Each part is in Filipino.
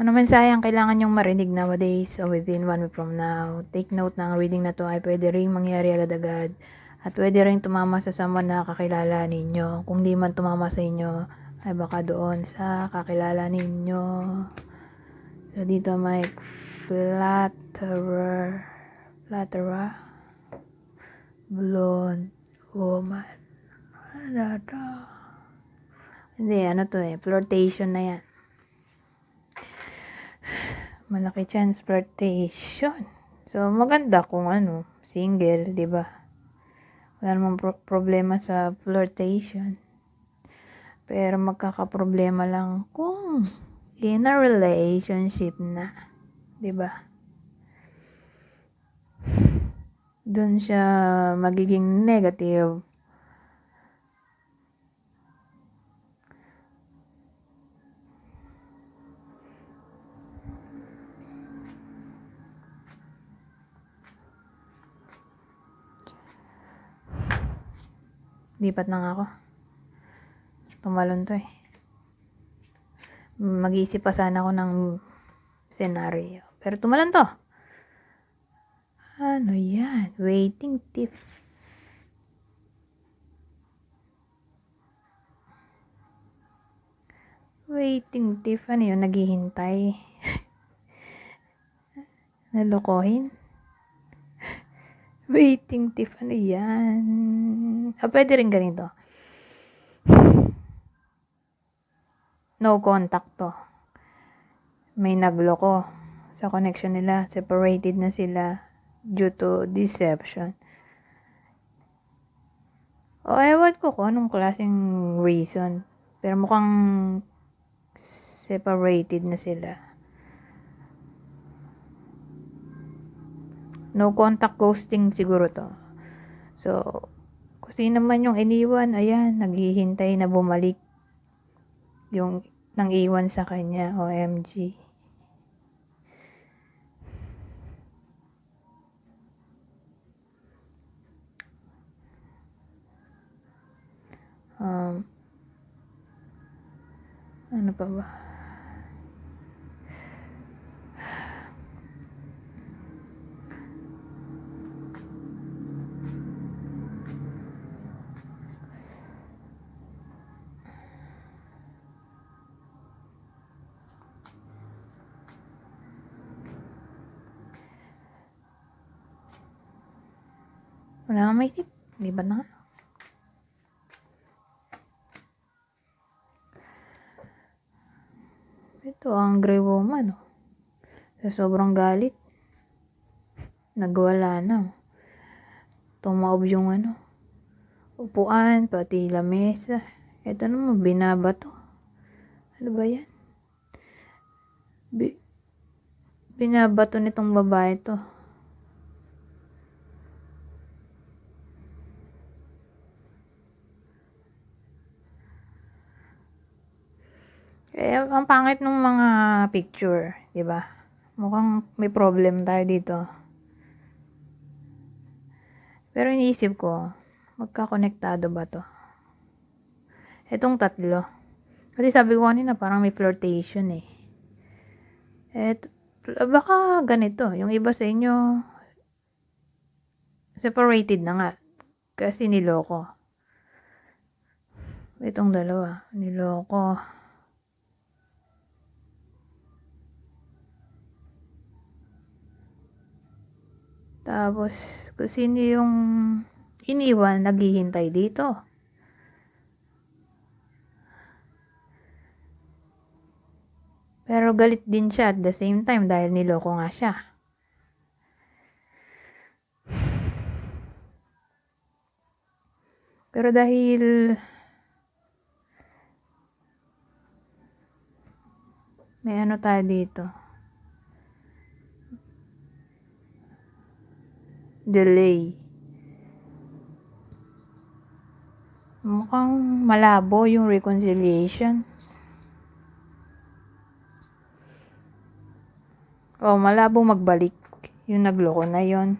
Ano mensahe ang kailangan nyong marinig nowadays o within 1 week from now? Take note na ang reading na to ay pwede ring mangyari agad-agad at pwede ring tumama sa someone na kakilala ninyo. Kung di man tumama sa inyo, ay baka doon sa kakilala ninyo. So, dito may flatterer, blonde woman. Ano to? Hindi, ano to flirtation na yan. Malaki chance flirtation. So, maganda kung single, di ba? Wala namang problema sa flirtation. Pero magkakaproblema lang kung in a relationship na, di ba? Doon siya magiging negative. Lipat na nga ako. Tumalon to Mag-iisip pa sana ako ng senaryo. Pero tumalon to. Ano yan? Waiting tip. Waiting tip. Ano yun? Naghihintay. Nalokohin. Waiting tip. Ano yan? Pwede rin ganito. No contact to. May nagloko sa connection nila. Separated na sila due to deception. O ewan ko kung anong klaseng reason. Pero mukhang separated na sila. No contact ghosting siguro to. So, kung sino man yung iniwan, ayan, naghihintay na bumalik yung nang iwan sa kanya. OMG. Ano pa ba? Wala nang may tip. Di ba na? Ito ang gray woman. Sa sobrang galit. Nagwala na. Tumaob yung upuan, pati lamesa. Ito naman, binabato. Ano ba yan? Binabato nitong babae to. Ang pangit ng mga picture, di ba? Mukhang may problem tayo dito. Pero iniisip ko, magkakonektado ba to? Itong tatlo. Kasi sabi ko kanina, parang may flirtation baka ganito, yung iba sa inyo, separated na nga. Kasi niloko. Itong dalawa, niloko. Tapos, kung sino yung iniwan, naghihintay dito. Pero galit din siya at the same time dahil niloko nga siya. Pero dahil may tayo dito. Delay. Mukhang malabo yung reconciliation. Malabo magbalik. Yung nagloko na yon.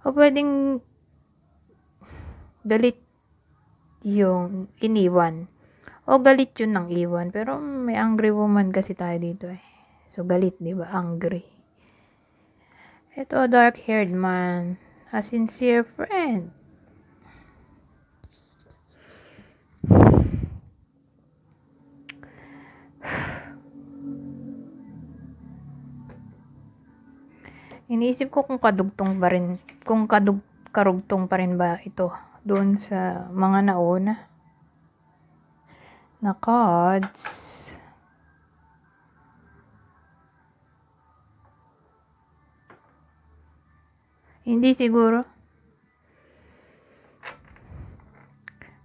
O pwedeng galit yung iniwan. O galit yun ng iwan. Pero may angry woman kasi tayo dito eh. So galit, di ba? Angry. Ito, dark-haired man. A sincere friend. Iniisip ko kung kadugtong pa rin, karugtong pa rin ba ito doon sa mga nauna na cards. Hindi siguro.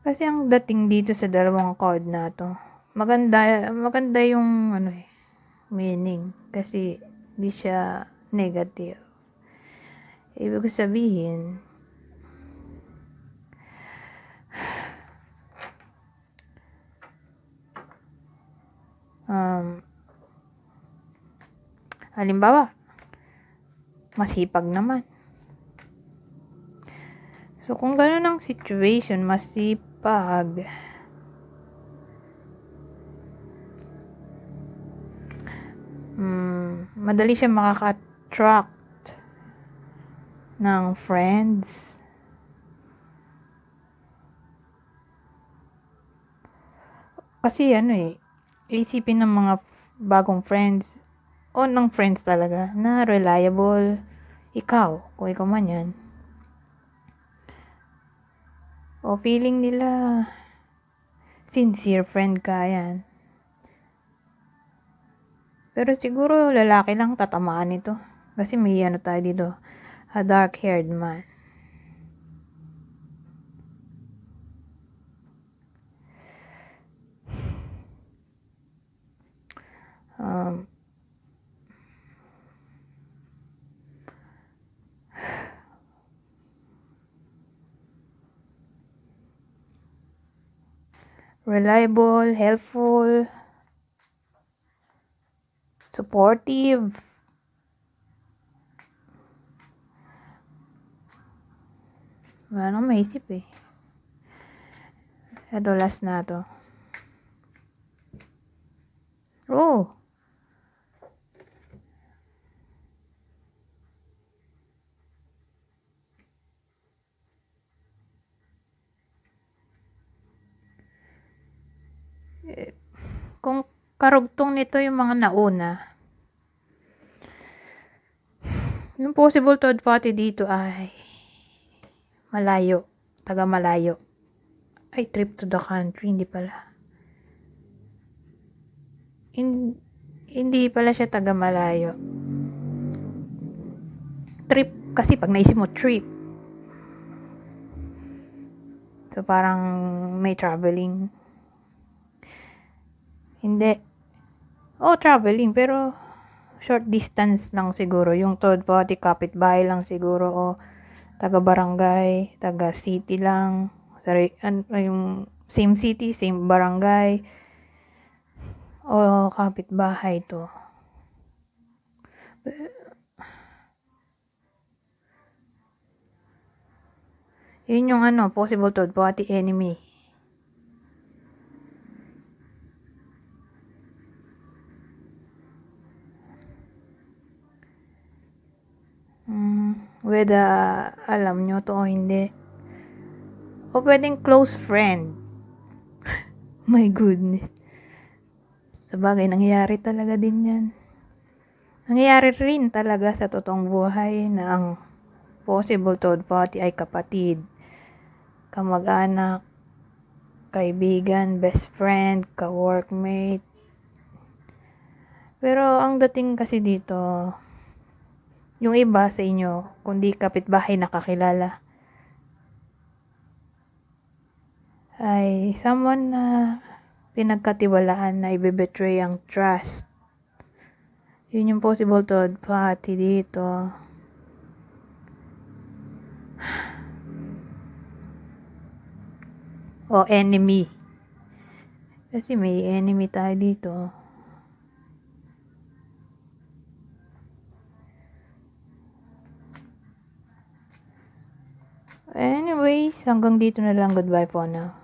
Kasi ang dating dito sa dalawang card na to, maganda yung meaning. Kasi di siya negative. Ibig sabihin, halimbawa, masipag naman. So, kung gano'n ang situation, masipag, madali siya makaka-attract ng friends. Kasi isipin ng mga bagong friends, o ng friends talaga, na reliable ikaw, kung ikaw man yan. O feeling nila, sincere friend ka yan. Pero siguro lalaki lang tatamaan nito. Kasi may tayo dito, a dark-haired man. Reliable, helpful, supportive. Wala nang maisip eh. Ito, last na to. Oh! Kung karugtong nito yung mga nauna, yung possible third party dito ay malayo, taga malayo. Ay, trip to the country, hindi pala. Hindi pala siya taga malayo. Trip, kasi pag naisip mo trip, so parang may traveling. Hindi. Traveling, pero short distance lang siguro. Yung third party, kapitbahay lang siguro. O taga-barangay, taga-city lang. Sorry, yung same city, same barangay. O kapitbahay to. Yun yung possible third party enemy. Whether alam nyo to o hindi. O pwedeng close friend. My goodness. Sabagay, nangyayari talaga din yan. Nangyayari rin talaga sa totoong buhay na ang possible third party ay kapatid, kamag-anak, kaibigan, best friend, ka-workmate. Pero ang dating kasi dito, yung iba sa inyo, kundi kapitbahay nakakilala, ay someone na pinagkatiwalaan na ibebetray ang trust. Yun yung possible third party dito. O enemy. Kasi may enemy tayo dito. Anyways, hanggang dito na lang. Goodbye po na.